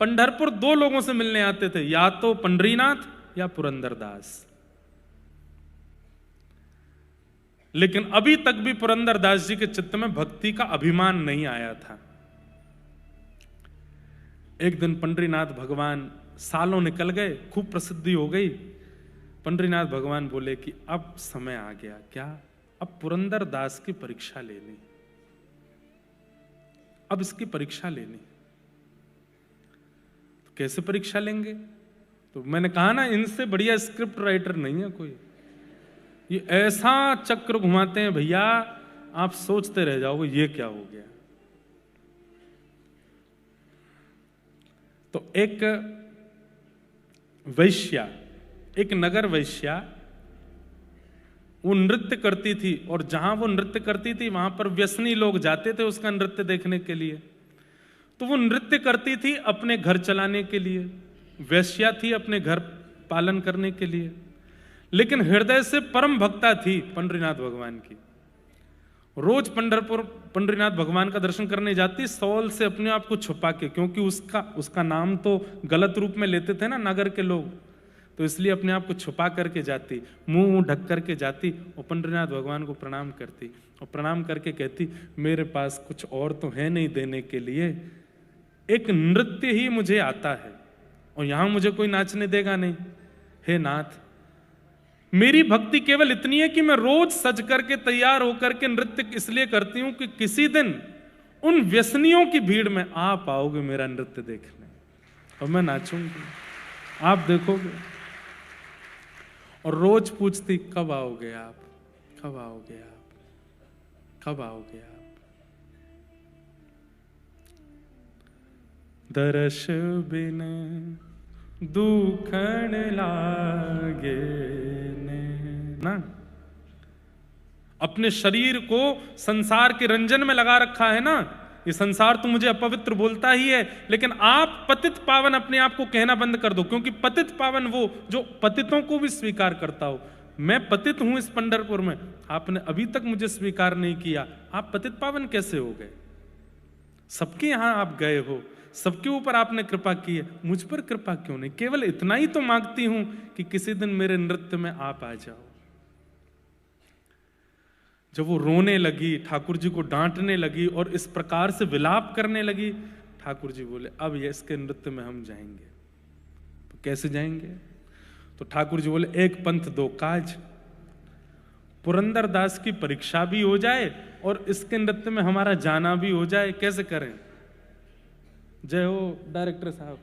पंढरपुर दो लोगों से मिलने आते थे, या तो पंडरीनाथ या पुरंदरदास। लेकिन अभी तक भी पुरंदरदास जी के चित्त में भक्ति का अभिमान नहीं आया था। एक दिन पंडरीनाथ भगवान, सालों निकल गए, खूब प्रसिद्धि हो गई, पंडरीनाथ भगवान बोले कि अब समय आ गया, क्या, अब पुरंदरदास की परीक्षा लेनी, अब इसकी परीक्षा लेनी। तो कैसे परीक्षा लेंगे? तो मैंने कहा ना, इनसे बढ़िया स्क्रिप्ट राइटर नहीं है कोई। ये ऐसा चक्र घुमाते हैं भैया, आप सोचते रह जाओगे ये क्या हो गया। तो एक वैश्या, एक नगर वैश्या, वो नृत्य करती थी, और जहां वो नृत्य करती थी वहां पर व्यसनी लोग जाते थे उसका नृत्य देखने के लिए। तो वो नृत्य करती थी अपने घर चलाने के लिए, वैश्या थी अपने घर पालन करने के लिए, लेकिन हृदय से परम भक्ता थी पंडरीनाथ भगवान की। रोज पंढरपुर पंडरीनाथ भगवान का दर्शन करने जाती, सौल से अपने आप को छुपा के, क्योंकि उसका नाम तो गलत रूप में लेते थे ना नगर के लोग, तो इसलिए अपने आप को छुपा करके जाती, मुंह ढक करके जाती और पंडरीनाथ भगवान को प्रणाम करती, और प्रणाम करके कहती, मेरे पास कुछ और तो है नहीं देने के लिए, एक नृत्य ही मुझे आता है और यहां मुझे कोई नाचने देगा नहीं। हे नाथ, मेरी भक्ति केवल इतनी है कि मैं रोज सज करके तैयार होकर के नृत्य इसलिए करती हूं कि किसी दिन उन व्यसनियों की भीड़ में आप आओगे मेरा नृत्य देखने और मैं नाचूंगी, आप देखोगे। और रोज पूछती, कब आओगे आप, कब आओगे आप, कब आओगे आप। दर्श बिन दुखन लागे ना। अपने शरीर को संसार के रंजन में लगा रखा है ना, ये संसार तो मुझे अपवित्र बोलता ही है, लेकिन आप पतित पावन अपने आप को कहना बंद कर दो, क्योंकि पतित पावन वो जो पतितों को भी स्वीकार करता हो। मैं पतित हूं इस पंढरपुर में, आपने अभी तक मुझे स्वीकार नहीं किया, आप पतित पावन कैसे हो गए? सबके यहां आप गए हो, सबके ऊपर आपने कृपा की है, मुझ पर कृपा क्यों नहीं? केवल इतना ही तो मांगती हूं कि किसी दिन मेरे नृत्य में आप आ जाओ। जब वो रोने लगी, ठाकुर जी को डांटने लगी और इस प्रकार से विलाप करने लगी, ठाकुर जी बोले, अब ये इसके नृत्य में हम जाएंगे। तो कैसे जाएंगे? तो ठाकुर जी बोले, एक पंथ दो काज, पुरंदरदास की परीक्षा भी हो जाए और इसके नृत्य में हमारा जाना भी हो जाए। कैसे करें? जय हो डायरेक्टर साहब,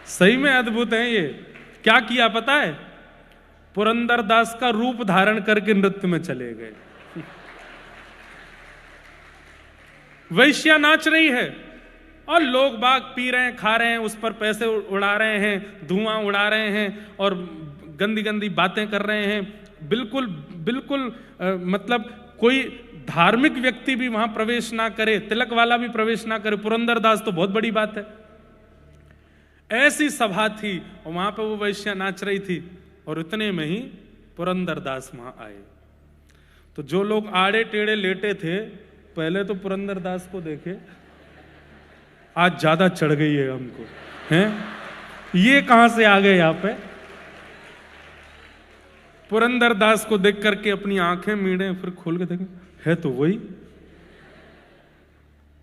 सही में अद्भुत है ये। क्या किया पता है? पुरंदरदास का रूप धारण करके नृत्य में चले गए। वैश्या नाच रही है और लोग बाग पी रहे हैं, खा रहे हैं, उस पर पैसे उड़ा रहे हैं, धुआं उड़ा रहे हैं और गंदी गंदी बातें कर रहे हैं। बिल्कुल बिल्कुल मतलब कोई धार्मिक व्यक्ति भी वहां प्रवेश ना करे, तिलक वाला भी प्रवेश ना करे, पुरंदरदास तो बहुत बड़ी बात है। ऐसी सभा थी और वहां पे वो वैश्या नाच रही थी और इतने में ही पुरंदरदास वहां आए। तो जो लोग आड़े टेढ़े लेटे थे, पहले तो पुरंदरदास को देखे, आज ज्यादा चढ़ गई है हमको, हैं? ये कहां से आ गए यहाँ पे? पुरंदरदास को देख करके अपनी आंखें मीड़े, फिर खोल के देखें, है तो वही।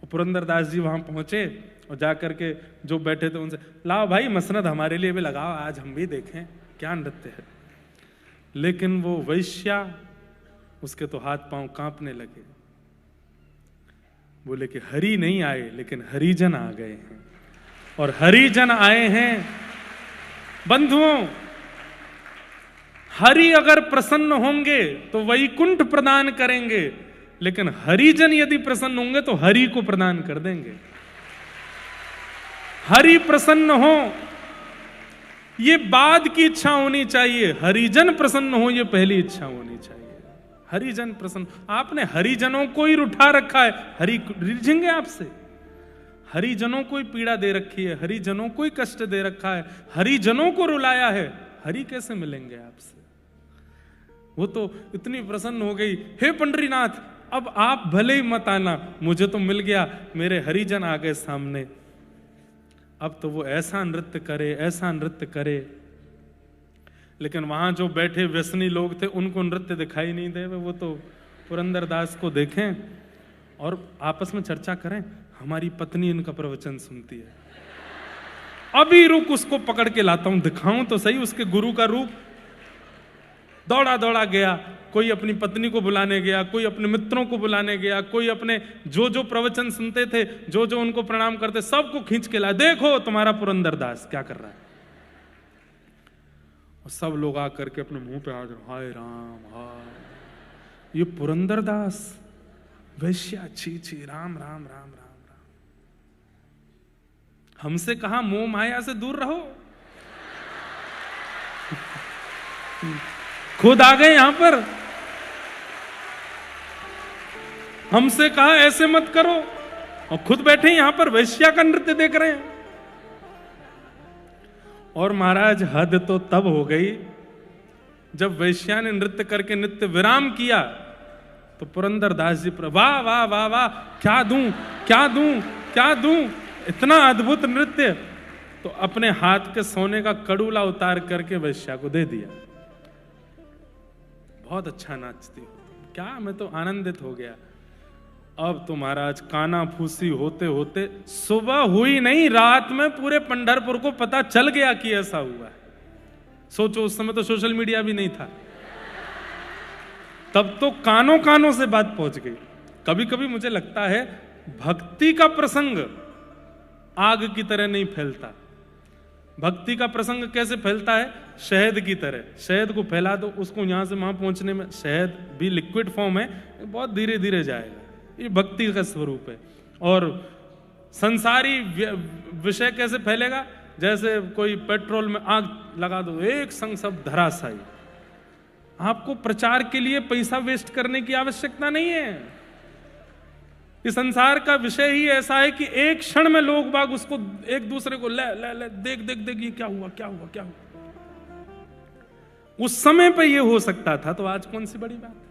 पुरंदरदास जी वहां पहुंचे और जाकर के जो बैठे थे उनसे, लाओ भाई मसनद हमारे लिए भी लगाओ, आज हम भी देखें क्या नृत्य है। लेकिन वो वैश्या, उसके तो हाथ पांव कांपने लगे। बोले कि हरि नहीं आए, लेकिन हरिजन आ गए हैं, और हरिजन आए हैं। बंधुओं, हरि अगर प्रसन्न होंगे तो वैकुंठ प्रदान करेंगे, लेकिन हरिजन यदि प्रसन्न होंगे तो हरि को प्रदान कर देंगे। हरि प्रसन्न हो ये बाद की इच्छा होनी चाहिए, हरिजन प्रसन्न हो ये पहली इच्छा होनी चाहिए। हरिजन प्रसन्न, आपने हरिजनों को ही उठा रखा है, हरि रिझेंगे आपसे? हरिजनों को ही पीड़ा दे रखी है, हरिजनों को ही कष्ट दे रखा है, हरिजनों को रुलाया है, हरि कैसे मिलेंगे आपसे? वो तो इतनी प्रसन्न हो गई, हे पंडरीनाथ अब आप भले ही मत आना, मुझे तो मिल गया, मेरे हरिजन आ गए सामने। अब तो वो ऐसा नृत्य करे, ऐसा नृत्य करे। लेकिन वहां जो बैठे व्यसनी लोग थे उनको नृत्य दिखाई नहीं दे, वो तो पुरंदरदास को देखें और आपस में चर्चा करें, हमारी पत्नी इनका प्रवचन सुनती है, अभी रुक उसको पकड़ के लाता हूं, दिखाऊं तो सही उसके गुरु का रूप। दौड़ा दौड़ा गया, कोई अपनी पत्नी को बुलाने गया, कोई अपने मित्रों को बुलाने गया, कोई अपने जो जो प्रवचन सुनते थे, जो जो उनको प्रणाम करते, सबको खींच के लाया, देखो तुम्हारा पुरंदरदास क्या कर रहा है। और सब लोग आकर के अपने मुंह पे हाथ, हाय राम हाय, ये पुरंदरदास वैश्या, छी छी, राम राम राम राम राम। हमसे कहा मोह माया से दूर रहो, खुद आ गए यहां पर। हमसे कहा ऐसे मत करो, और खुद बैठे यहां पर वैश्या का नृत्य देख रहे हैं। और महाराज हद तो तब हो गई जब वैश्या ने नृत्य करके नित्य विराम किया, तो पुरंदरदास जी पर वाह वाह वाह वाह, क्या दूं क्या दूं क्या दूं, इतना अद्भुत नृत्य। तो अपने हाथ के सोने का कड़ूला उतार करके वैश्या को दे दिया। बहुत अच्छा नाचती हो, क्या, मैं तो आनंदित हो गया। अब तो महाराज काना फूसी होते होते सुबह हुई नहीं, रात में पूरे पंढरपुर को पता चल गया कि ऐसा हुआ है। सोचो उस समय तो सोशल मीडिया भी नहीं था, तब तो कानों कानों से बात पहुंच गई। कभी कभी मुझे लगता है भक्ति का प्रसंग आग की तरह नहीं फैलता। भक्ति का प्रसंग कैसे फैलता है? शहद की तरह। शहद को फैला दो, उसको यहां से वहां पहुंचने में, शहद भी लिक्विड फॉर्म है, बहुत धीरे धीरे जाएगा। ये भक्ति का स्वरूप है। और संसारी विषय कैसे फैलेगा? जैसे कोई पेट्रोल में आग लगा दो, एक संग सब धराशायी। आपको प्रचार के लिए पैसा वेस्ट करने की आवश्यकता नहीं है। इस संसार का विषय ही ऐसा है कि एक क्षण में लोग बाग उसको एक दूसरे को ले ले ले, देख देख देख, ये क्या हुआ क्या हुआ क्या हुआ। उस समय पे ये हो सकता था, तो आज कौन सी बड़ी बात है।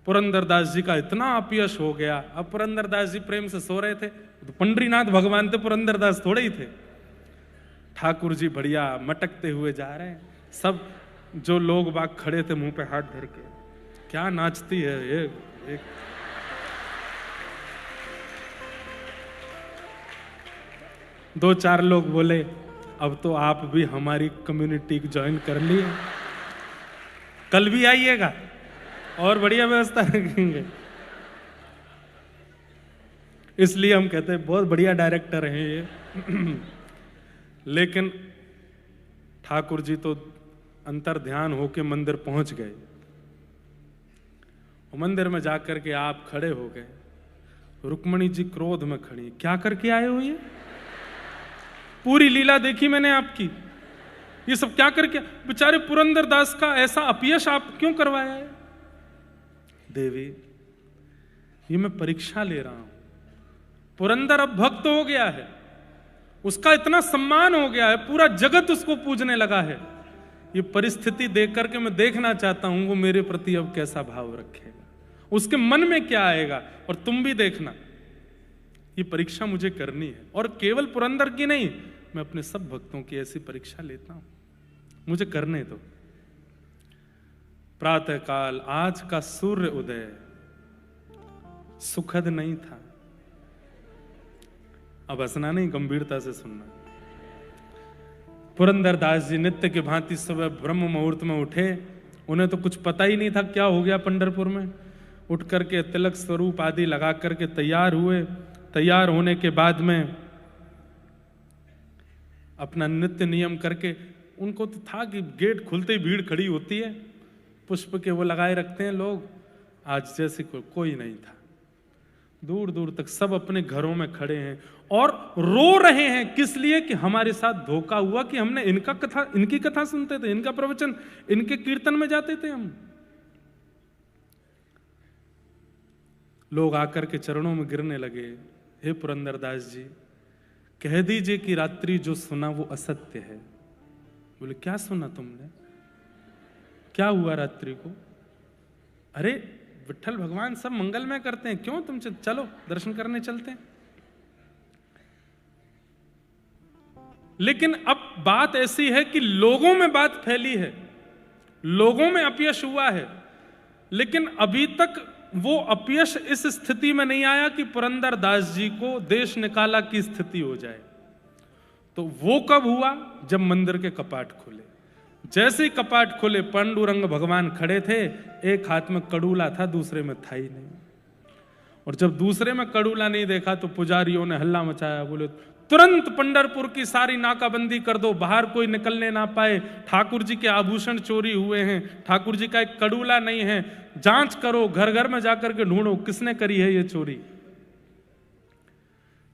पुरंदरदास जी का इतना अपयश हो गया। अब पुरंदरदास जी प्रेम से सो रहे थे, तो पंडरीनाथ भगवान थे, पुरंदरदास थोड़े ही थे। ठाकुर जी बढ़िया मटकते हुए जा रहे हैं, सब जो लोग बाग खड़े थे मुंह पे हाथ धर के, क्या नाचती है ये। एक दो चार लोग बोले, अब तो आप भी हमारी कम्युनिटी ज्वाइन कर लिए, कल भी आइएगा और बढ़िया व्यवस्था रखेंगे। इसलिए हम कहते हैं बहुत बढ़िया डायरेक्टर हैं ये। लेकिन ठाकुर जी तो अंतर ध्यान होके मंदिर पहुंच गए। मंदिर में जाकर के आप खड़े हो गए, रुक्मणी जी क्रोध में खड़ी, क्या करके आए हो ये? पूरी लीला देखी मैंने आपकी, ये सब क्या करके, बेचारे पुरंदरदास का ऐसा अपयश आप क्यों करवाया है? देवी, ये मैं परीक्षा ले रहा हूं। पुरंदर अब भक्त हो गया है, उसका इतना सम्मान हो गया है, पूरा जगत उसको पूजने लगा है। ये परिस्थिति देख करके मैं देखना चाहता हूं वो मेरे प्रति अब कैसा भाव रखेगा, उसके मन में क्या आएगा। और तुम भी देखना, ये परीक्षा मुझे करनी है, और केवल पुरंदर की नहीं, मैं अपने सब भक्तों की ऐसी परीक्षा लेता हूं, मुझे करने दो। प्रातः काल आज का सूर्य उदय सुखद नहीं था। अब हंसना नहीं, गंभीरता से सुनना। पुरंदरदास जी नित्य की भांति सुबह ब्रह्म मुहूर्त में उठे। उन्हें तो कुछ पता ही नहीं था क्या हो गया पंढरपुर में। उठ करके तिलक स्वरूप आदि लगा करके तैयार हुए। तैयार होने के बाद में अपना नित्य नियम करके, उनको तो था कि गेट खुलते ही भीड़ खड़ी होती है, पुष्प के वो लगाए रखते हैं लोग। आज जैसे कोई नहीं था, दूर दूर तक सब अपने घरों में खड़े हैं और रो रहे हैं। किस लिए? कि हमारे साथ धोखा हुआ कि हमने इनकी कथा सुनते थे, इनका प्रवचन, इनके कीर्तन में जाते थे हम। लोग आकर के चरणों में गिरने लगे, हे पुरंदरदास जी, कह दीजिए कि रात्रि जो सुना वो असत्य है। बोले, क्या सुना तुमने? क्या हुआ रात्रि को? अरे विट्ठल भगवान सब मंगलमय करते हैं, क्यों तुम चलो दर्शन करने चलते हैं। लेकिन अब बात ऐसी है कि लोगों में बात फैली है, लोगों में अपयश हुआ है, लेकिन अभी तक वो अपयश इस स्थिति में नहीं आया कि पुरंदरदास जी को देश निकाला की स्थिति हो जाए। तो वो कब हुआ? जब मंदिर के कपाट खुले। जैसे ही कपाट खुले, पांडुरंग भगवान खड़े थे, एक हाथ में कड़ूला था, दूसरे में था ही नहीं। और जब दूसरे में कड़ूला नहीं देखा तो पुजारियों ने हल्ला मचाया, बोले तुरंत पंढरपुर की सारी नाकाबंदी कर दो, बाहर कोई निकलने ना पाए, ठाकुर जी के आभूषण चोरी हुए हैं, ठाकुर जी का एक कड़ूला नहीं है, जांच करो, घर घर में जाकर के ढूंढो किसने करी है ये चोरी।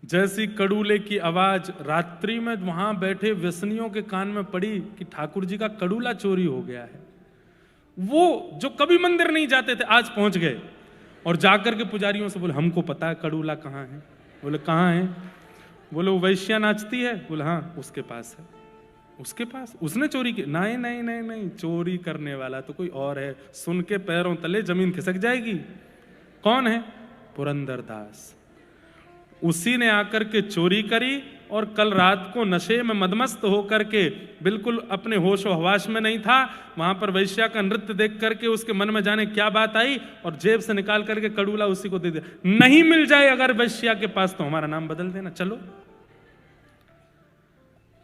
जैसी कड़ूले की आवाज रात्रि में वहां बैठे व्यसनियों के कान में पड़ी कि ठाकुर जी का कड़ूला चोरी हो गया है, वो जो कभी मंदिर नहीं जाते थे आज पहुंच गए और जाकर के पुजारियों से बोले हमको पता है कड़ूला कहाँ है। बोले कहाँ है? बोले वो वैश्या नाचती है। बोले हाँ उसके पास है। उसके पास? उसने चोरी की? नहीं नहीं नहीं नहीं, चोरी करने वाला तो कोई और है, सुन के पैरों तले जमीन खिसक जाएगी। कौन है? पुरंदरदास। उसी ने आकर के चोरी करी और कल रात को नशे में मदमस्त होकर के बिल्कुल अपने होश व हवास में नहीं था, वहां पर वैश्या का नृत्य देख करके उसके मन में जाने क्या बात आई और जेब से निकाल करके कड़ूला उसी को दे दिया। नहीं मिल जाए अगर वैश्या के पास तो हमारा नाम बदल देना। चलो,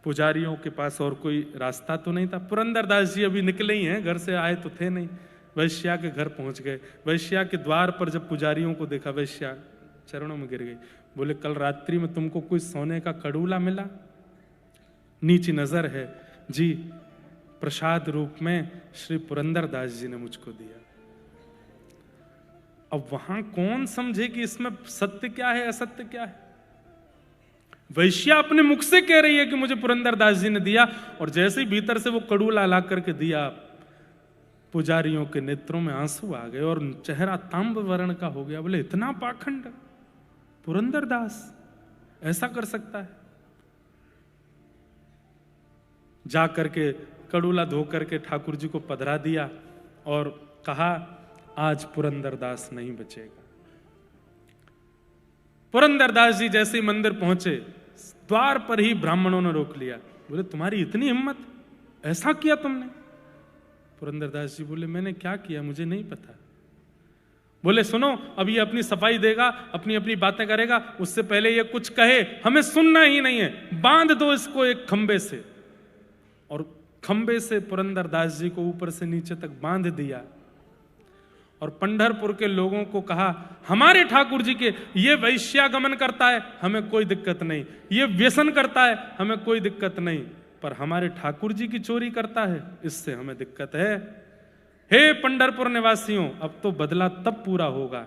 पुजारियों के पास और कोई रास्ता तो नहीं था। पुरंदरदास जी अभी निकले ही हैं, घर से आए तो थे नहीं। वैश्या के घर पहुंच गए। वैश्या के द्वार पर जब पुजारियों को देखा, वैश्या चरणों में गिर गई। बोले कल रात्रि में तुमको कोई सोने का कड़ूला मिला? नीची नजर है जी, प्रसाद रूप में श्री पुरंदरदास जी ने मुझको दिया। अब वहां कौन समझे कि इसमें सत्य क्या है असत्य क्या है? वैश्या अपने मुख से कह रही है कि मुझे पुरंदरदास जी ने दिया, और जैसे ही भीतर से वो कड़ूला ला करके दिया, पुजारियों के नेत्रों में आंसू आ गए और चेहरा तांब वर्ण का हो गया। बोले इतना पाखंड पुरंदरदास ऐसा कर सकता है? जा करके कड़ूला धो करके ठाकुर जी को पधरा दिया और कहा आज पुरंदरदास नहीं बचेगा। पुरंदरदास जी जैसे ही मंदिर पहुंचे, द्वार पर ही ब्राह्मणों ने रोक लिया। बोले तुम्हारी इतनी हिम्मत, ऐसा किया तुमने? पुरंदरदास जी बोले मैंने क्या किया मुझे नहीं पता। बोले सुनो, अब ये अपनी सफाई देगा, अपनी अपनी बातें करेगा, उससे पहले ये कुछ कहे हमें सुनना ही नहीं है। बांध दो इसको एक खंबे से। और खंबे से पुरंदरदास जी को ऊपर से नीचे तक बांध दिया और पंढरपुर के लोगों को कहा हमारे ठाकुर जी के ये वैश्यागमन करता है हमें कोई दिक्कत नहीं, ये व्यसन करता है हमें कोई दिक्कत नहीं, पर हमारे ठाकुर जी की चोरी करता है इससे हमें दिक्कत है। हे पंढरपुर निवासियों, अब तो बदला तब पूरा होगा,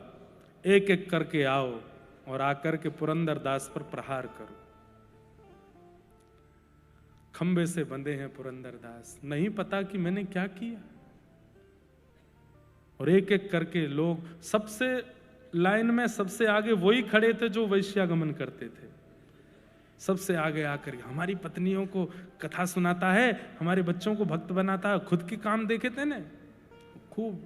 एक एक करके आओ और आकर के पुरंदरदास पर प्रहार करो। खंबे से बंधे हैं पुरंदरदास, नहीं पता कि मैंने क्या किया। और एक एक करके लोग, सबसे लाइन में सबसे आगे वही खड़े थे जो वैश्यागमन करते थे। सबसे आगे आकर हमारी पत्नियों को कथा सुनाता है, हमारे बच्चों को भक्त बनाता है, खुद के काम देखे थे ना, खूब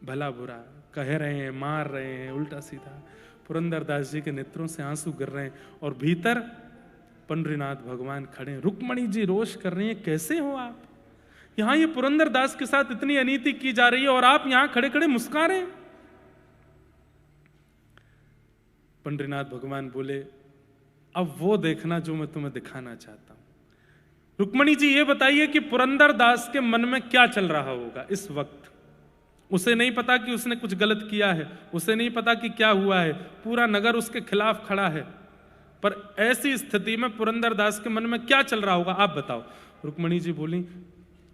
भला बुरा कह रहे हैं, मार रहे हैं उल्टा सीधा। पुरंदरदास जी के नेत्रों से आंसू गिर रहे हैं और भीतर पंडरीनाथ भगवान खड़े। रुक्मणी जी रोष कर रही हैं, कैसे हो आप? यहां ये पुरंदरदास के साथ इतनी अनीति की जा रही है और आप यहां खड़े खड़े मुस्कुरा रहे हैं। पंडरीनाथ भगवान बोले अब वो देखना जो मैं तुम्हें दिखाना चाहता हूं। रुक्मणी जी ये बताइए कि पुरंदरदास के मन में क्या चल रहा होगा इस वक्त? उसे नहीं पता कि उसने कुछ गलत किया है, उसे नहीं पता कि क्या हुआ है, पूरा नगर उसके खिलाफ खड़ा है, पर ऐसी स्थिति में पुरंदरदास के मन में क्या चल रहा होगा आप बताओ। रुक्मणी जी बोली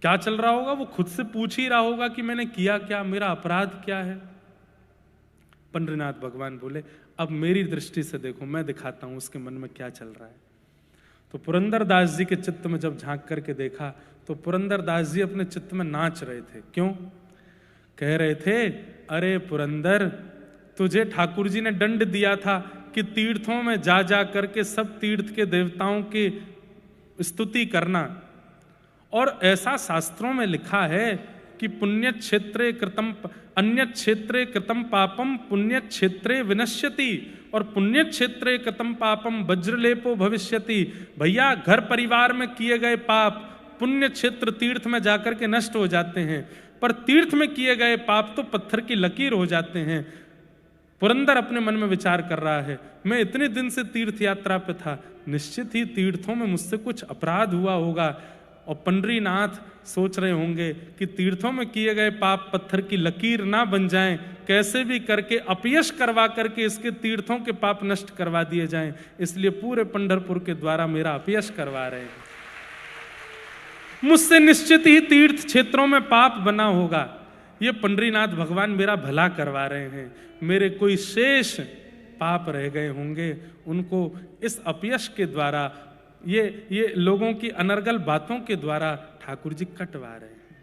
क्या चल रहा होगा? वो खुद से पूछ ही रहा होगा कि मैंने किया क्या, मेरा अपराध क्या है। पंडरीनाथ भगवान बोले अब मेरी दृष्टि से देखो, मैं दिखाता हूं उसके मन में क्या चल रहा है। तो पुरंदरदास जी के चित्त में जब झांक करके देखा तो पुरंदरदास जी अपने चित्त में नाच रहे थे। क्यों? कह रहे थे अरे पुरंदर, तुझे ठाकुर जी ने दंड दिया था कि तीर्थों में जा जा करके सब तीर्थ के देवताओं की स्तुति करना, और ऐसा शास्त्रों में लिखा है कि पुण्य क्षेत्रे कृतम अन्य क्षेत्रे कृतम पापम पुण्य क्षेत्रे विनश्यति और पुण्य क्षेत्रे कृतम पापम वज्रलेपो भविष्यति। भैया घर परिवार में किए गए पाप पुण्य क्षेत्र तीर्थ में जाकर के नष्ट हो जाते हैं, पर तीर्थ में किए गए पाप तो पत्थर की लकीर हो जाते हैं। पुरंदर अपने मन में विचार कर रहा है, मैं इतने दिन से तीर्थ यात्रा पे था, निश्चित ही तीर्थों में मुझसे कुछ अपराध हुआ होगा। और पंडरीनाथ सोच रहे होंगे कि तीर्थों में किए गए पाप पत्थर की लकीर ना बन जाएं, कैसे भी करके अपयश करवा करके इसके तीर्थों के पाप नष्ट करवा दिए जाएं, इसलिए पूरे पंढरपुर के द्वारा मेरा अपयश करवा रहे हैं। मुझसे निश्चित ही तीर्थ क्षेत्रों में पाप बना होगा, ये पंडरीनाथ भगवान मेरा भला करवा रहे हैं, मेरे कोई शेष पाप रह गए होंगे, उनको इस अपयश के द्वारा ये लोगों की अनर्गल बातों के द्वारा ठाकुर जी कटवा रहे हैं।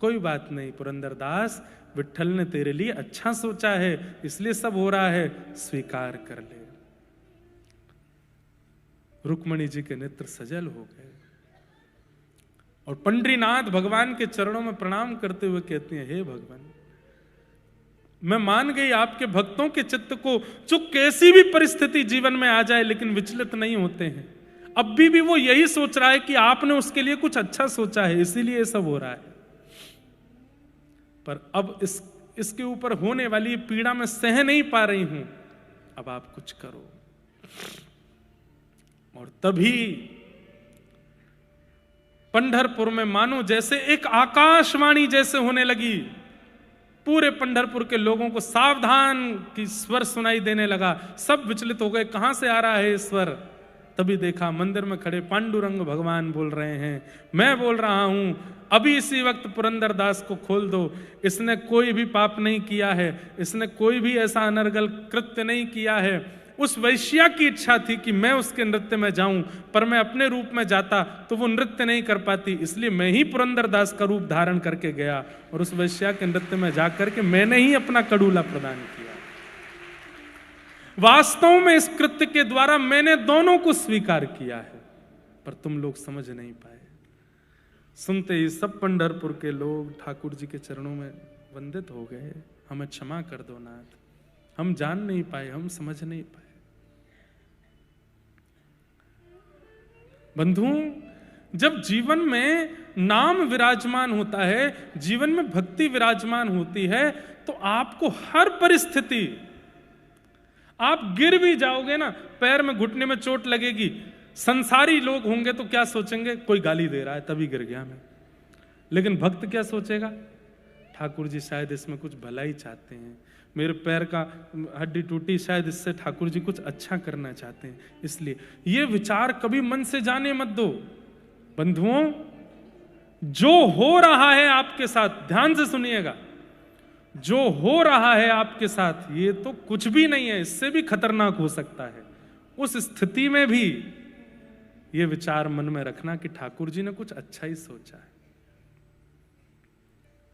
कोई बात नहीं पुरंदरदास, विट्ठल ने तेरे लिए अच्छा सोचा है, इसलिए सब हो रहा है, स्वीकार कर ले। रुक्मणी जी के नेत्र सजल हो गए और पंडरीनाथ भगवान के चरणों में प्रणाम करते हुए कहते हैं, हे भगवान, मैं मान गई आपके भक्तों के चित्त को, जो कैसी भी परिस्थिति जीवन में आ जाए लेकिन विचलित नहीं होते हैं। अब भी वो यही सोच रहा है कि आपने उसके लिए कुछ अच्छा सोचा है, इसीलिए सब हो रहा है। पर अब इसके ऊपर होने वाली पीड़ा मैं सह नहीं पा रही हूं, अब आप कुछ करो। और तभी पंढरपुर में मानो जैसे एक आकाशवाणी जैसे होने लगी, पूरे पंढरपुर के लोगों को सावधान की स्वर सुनाई देने लगा। सब विचलित हो गए, कहां से आ रहा है ये स्वर। तभी देखा मंदिर में खड़े पांडुरंग भगवान बोल रहे हैं, मैं बोल रहा हूं, अभी इसी वक्त पुरंदरदास को खोल दो, इसने कोई भी पाप नहीं किया है, इसने कोई भी ऐसा अनर्गल कृत्य नहीं किया है। उस वैश्या की इच्छा थी कि मैं उसके नृत्य में जाऊं, पर मैं अपने रूप में जाता तो वो नृत्य नहीं कर पाती, इसलिए मैं ही पुरंदरदास का रूप धारण करके गया और उस वैश्या के नृत्य में जाकर के मैंने ही अपना कड़ूला प्रदान किया। वास्तव में इस कृत्य के द्वारा मैंने दोनों को स्वीकार किया है, पर तुम लोग समझ नहीं पाए। सुनते ही सब पंढरपुर के लोग ठाकुर जी के चरणों में वंदित हो गए, हमें क्षमा कर दो नाथ, हम जान नहीं पाए, हम समझ नहीं पाए। बंधुओं, जब जीवन में नाम विराजमान होता है, जीवन में भक्ति विराजमान होती है, तो आपको हर परिस्थिति, आप गिर भी जाओगे ना, पैर में घुटने में चोट लगेगी, संसारी लोग होंगे तो क्या सोचेंगे, कोई गाली दे रहा है तभी गिर गया मैं। लेकिन भक्त क्या सोचेगा, ठाकुर जी शायद इसमें कुछ भलाई चाहते हैं, मेरे पैर का हड्डी टूटी, शायद इससे ठाकुर जी कुछ अच्छा करना चाहते हैं, इसलिए ये विचार कभी मन से जाने मत दो। बंधुओं, जो हो रहा है आपके साथ, ध्यान से सुनिएगा, जो हो रहा है आपके साथ ये तो कुछ भी नहीं है, इससे भी खतरनाक हो सकता है। उस स्थिति में भी ये विचार मन में रखना कि ठाकुर जी ने कुछ अच्छा ही सोचा है,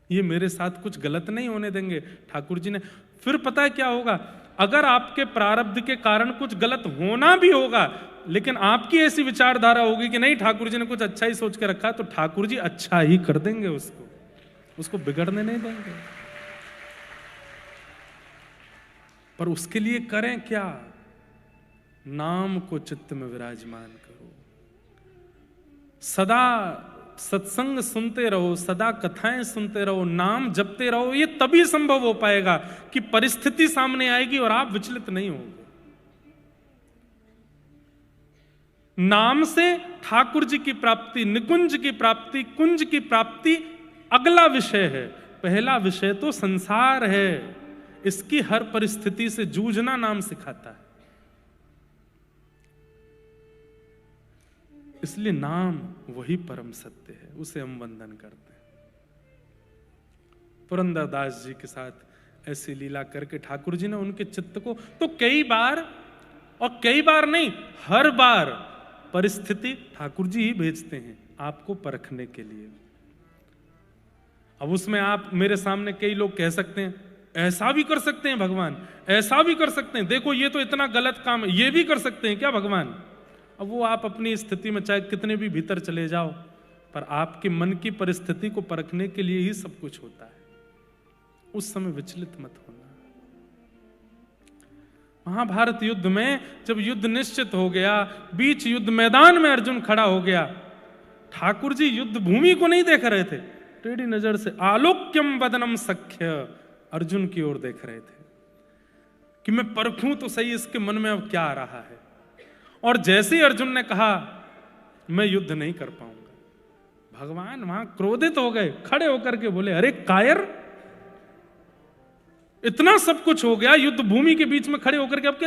ये मेरे साथ कुछ गलत नहीं होने देंगे ठाकुर जी ने। फिर पता है क्या होगा, अगर आपके प्रारब्ध के कारण कुछ गलत होना भी होगा, लेकिन आपकी ऐसी विचारधारा होगी कि नहीं ठाकुर जी ने कुछ अच्छा ही सोच के रखा है, तो ठाकुर जी अच्छा ही कर देंगे, उसको बिगड़ने नहीं देंगे। पर उसके लिए करें क्या, नाम को चित्त में विराजमान करो, सदा सत्संग सुनते रहो, सदा कथाएं सुनते रहो, नाम जपते रहो। ये तभी संभव हो पाएगा कि परिस्थिति सामने आएगी और आप विचलित नहीं होंगे। नाम से ठाकुर जी की प्राप्ति, निकुंज की प्राप्ति, कुंज की प्राप्ति अगला विषय है। पहला विषय तो संसार है, इसकी हर परिस्थिति से जूझना नाम सिखाता है। इसलिए नाम वही परम सत्य है, उसे हम वंदन करते हैं। पुरंदरदास जी के साथ ऐसी लीला करके ठाकुर जी ने उनके चित्त को तो कई बार, और कई बार नहीं, हर बार परिस्थिति ठाकुर जी ही भेजते हैं आपको परखने के लिए। अब उसमें आप मेरे सामने कई लोग कह सकते हैं, ऐसा भी कर सकते हैं भगवान, ऐसा भी कर सकते हैं, देखो ये तो इतना गलत काम है, ये भी कर सकते हैं क्या भगवान। अब वो आप अपनी स्थिति में चाहे कितने भी भीतर चले जाओ, पर आपके मन की परिस्थिति को परखने के लिए ही सब कुछ होता है। उस समय विचलित मत होना। महाभारत युद्ध में जब युद्ध निश्चित हो गया, बीच युद्ध मैदान में अर्जुन खड़ा हो गया, ठाकुर जी युद्ध भूमि को नहीं देख रहे थे, टेढ़ी नजर से आलोक्यम वदनम सख्य अर्जुन की ओर देख रहे थे कि मैं परखूं तो सही इसके मन में अब क्या आ रहा है। और जैसे ही अर्जुन ने कहा मैं युद्ध नहीं कर पाऊंगा, भगवान वहां क्रोधित हो गए, खड़े होकर के बोले अरे कायर, इतना सब कुछ हो गया, युद्ध भूमि के बीच में खड़े होकर के अब